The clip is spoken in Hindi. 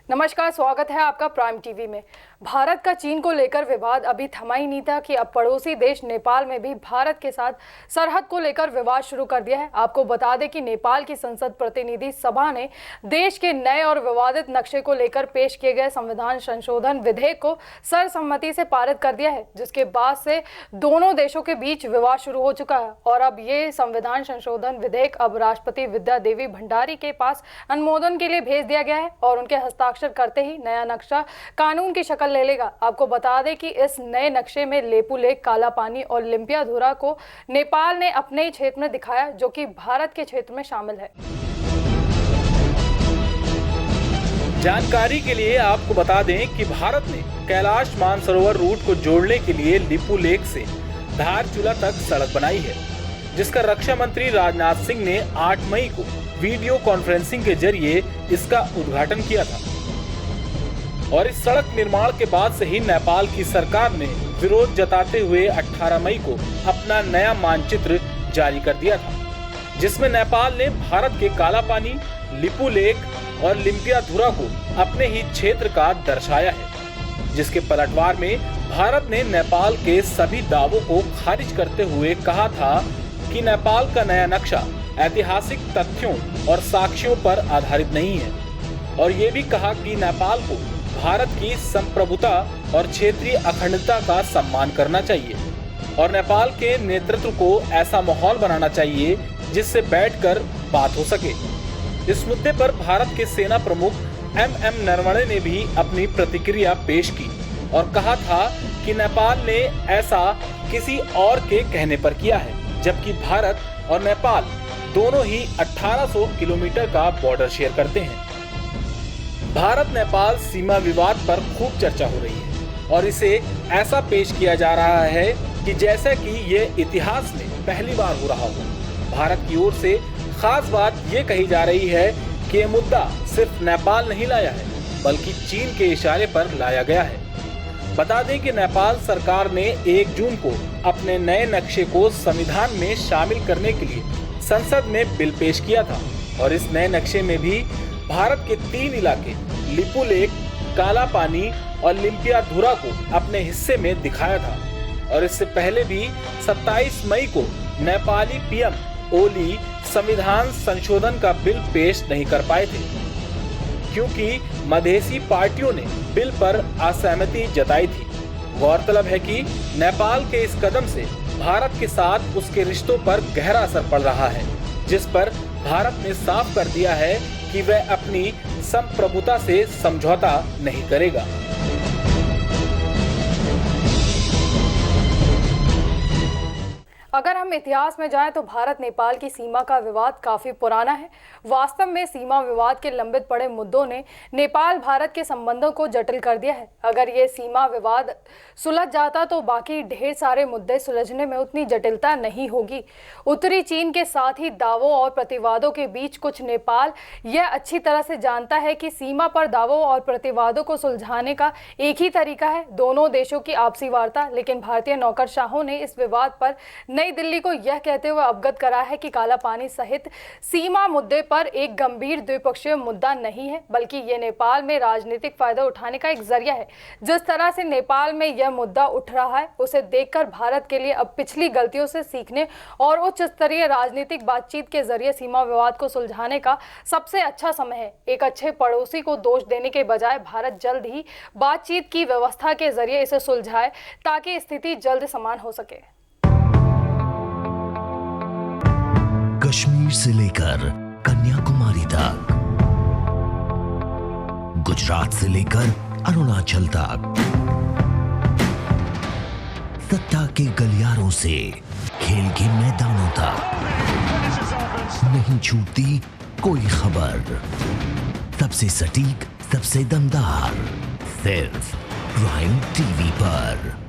नमस्कार, स्वागत है आपका प्राइम टीवी में। भारत का चीन को लेकर विवाद अभी थमा ही नहीं था कि अब पड़ोसी देश नेपाल में भी भारत के साथ सरहद को लेकर विवाद शुरू कर दिया है। आपको बता दें कि नेपाल की संसद प्रतिनिधि सभा ने देश के नए और विवादित नक्शे को लेकर पेश किए गए संविधान संशोधन विधेयक को सर्वसम्मति से पारित कर दिया है, जिसके बाद से दोनों देशों के बीच विवाद शुरू हो चुका है। और अब ये संविधान संशोधन विधेयक अब राष्ट्रपति विद्या देवी भंडारी के पास अनुमोदन के लिए भेज दिया गया है और उनके हस्ताक्षर करते ही नया नक्शा कानून की शक्ल ले लेगा। आपको बता दें कि इस नए नक्शे में लेपू लेक, काला पानी और लिम्पियाधुरा को नेपाल ने अपने ही क्षेत्र में दिखाया, जो कि भारत के क्षेत्र में शामिल है। जानकारी के लिए आपको बता दें कि भारत ने कैलाश मानसरोवर रूट को जोड़ने के लिए लिपू लेक से धारचूला तक सड़क बनाई है, जिसका रक्षा मंत्री राजनाथ सिंह ने 8 मई को वीडियो कॉन्फ्रेंसिंग के जरिए इसका उद्घाटन किया था। और इस सड़क निर्माण के बाद से ही नेपाल की सरकार ने विरोध जताते हुए 18 मई को अपना नया मानचित्र जारी कर दिया था, जिसमें नेपाल ने भारत के काला पानी, लिपू लेक और लिम्पियाधुरा को अपने ही क्षेत्र का दर्शाया है, जिसके पलटवार में भारत ने नेपाल के सभी दावों को खारिज करते हुए कहा था कि नेपाल का नया नक्शा ऐतिहासिक तथ्यों और साक्ष्यों पर आधारित नहीं है, और ये भी कहा कि नेपाल को भारत की संप्रभुता और क्षेत्रीय अखंडता का सम्मान करना चाहिए और नेपाल के नेतृत्व को ऐसा माहौल बनाना चाहिए जिससे बैठकर बात हो सके। इस मुद्दे पर भारत के सेना प्रमुख MM नरवणे ने भी अपनी प्रतिक्रिया पेश की और कहा था कि नेपाल ने ऐसा किसी और के कहने पर किया है, जबकि भारत और नेपाल दोनों ही 1800 किलोमीटर का बॉर्डर शेयर करते हैं। भारत नेपाल सीमा विवाद पर खूब चर्चा हो रही है और इसे ऐसा पेश किया जा रहा है कि जैसा कि ये इतिहास में पहली बार हो रहा हो। भारत की ओर से खास बात ये कही जा रही है कि ये मुद्दा सिर्फ नेपाल नहीं लाया है, बल्कि चीन के इशारे पर लाया गया है। बता दें कि नेपाल सरकार ने 1 जून को अपने नए नक्शे को संविधान में शामिल करने के लिए संसद में बिल पेश किया था और इस नए नक्शे में भी भारत के 3 इलाके लिपू लेक, काला पानी और लिम्पियाधुरा को अपने हिस्से में दिखाया था। और इससे पहले भी 27 मई को नेपाली PM ओली संविधान संशोधन का बिल पेश नहीं कर पाए थे, क्योंकि मधेसी पार्टियों ने बिल पर असहमति जताई थी। गौरतलब है कि नेपाल के इस कदम से भारत के साथ उसके रिश्तों पर गहरा असर पड़ रहा है, जिस पर भारत ने साफ कर दिया है कि वह अपनी संप्रभुता से समझौता नहीं करेगा। अगर हम इतिहास में जाएं तो भारत नेपाल की सीमा का विवाद काफी पुराना है। वास्तव में सीमा विवाद के लंबित पड़े मुद्दों ने नेपाल भारत के संबंधों को जटिल कर दिया है। अगर ये सीमा विवाद सुलझ जाता तो बाकी ढेर सारे मुद्दे सुलझने में उतनी जटिलता नहीं होगी। उत्तरी चीन के साथ ही दावों और प्रतिवादों के बीच कुछ नेपाल यह अच्छी तरह से जानता है कि सीमा पर दावों और प्रतिवादों को सुलझाने का एक ही तरीका है, दोनों देशों की आपसी वार्ता। लेकिन भारतीय नौकरशाहों ने इस विवाद पर नई दिल्ली को यह कहते हुए अवगत करा है कि काला पानी सहित सीमा मुद्दे पर एक गंभीर द्विपक्षीय मुद्दा नहीं है, बल्कि ये नेपाल में राजनीतिक फायदा उठाने का एक जरिया है। जिस तरह से नेपाल में यह मुद्दा उठ रहा है, उसे देखकर भारत के लिए अब पिछली गलतियों से सीखने और उच्च स्तरीय राजनीतिक बातचीत के जरिए सीमा विवाद को सुलझाने का सबसे अच्छा समय है। एक अच्छे पड़ोसी को दोष देने के बजाय भारत जल्द ही बातचीत की व्यवस्था के जरिए इसे सुलझाए, ताकि स्थिति जल्द समान हो सके। कश्मीर से लेकर कन्याकुमारी तक, गुजरात से लेकर अरुणाचल तक, सत्ता के गलियारों से खेल के मैदानों तक, नहीं छूटती कोई खबर। सबसे सटीक, सबसे दमदार, सिर्फ प्राइम टीवी पर।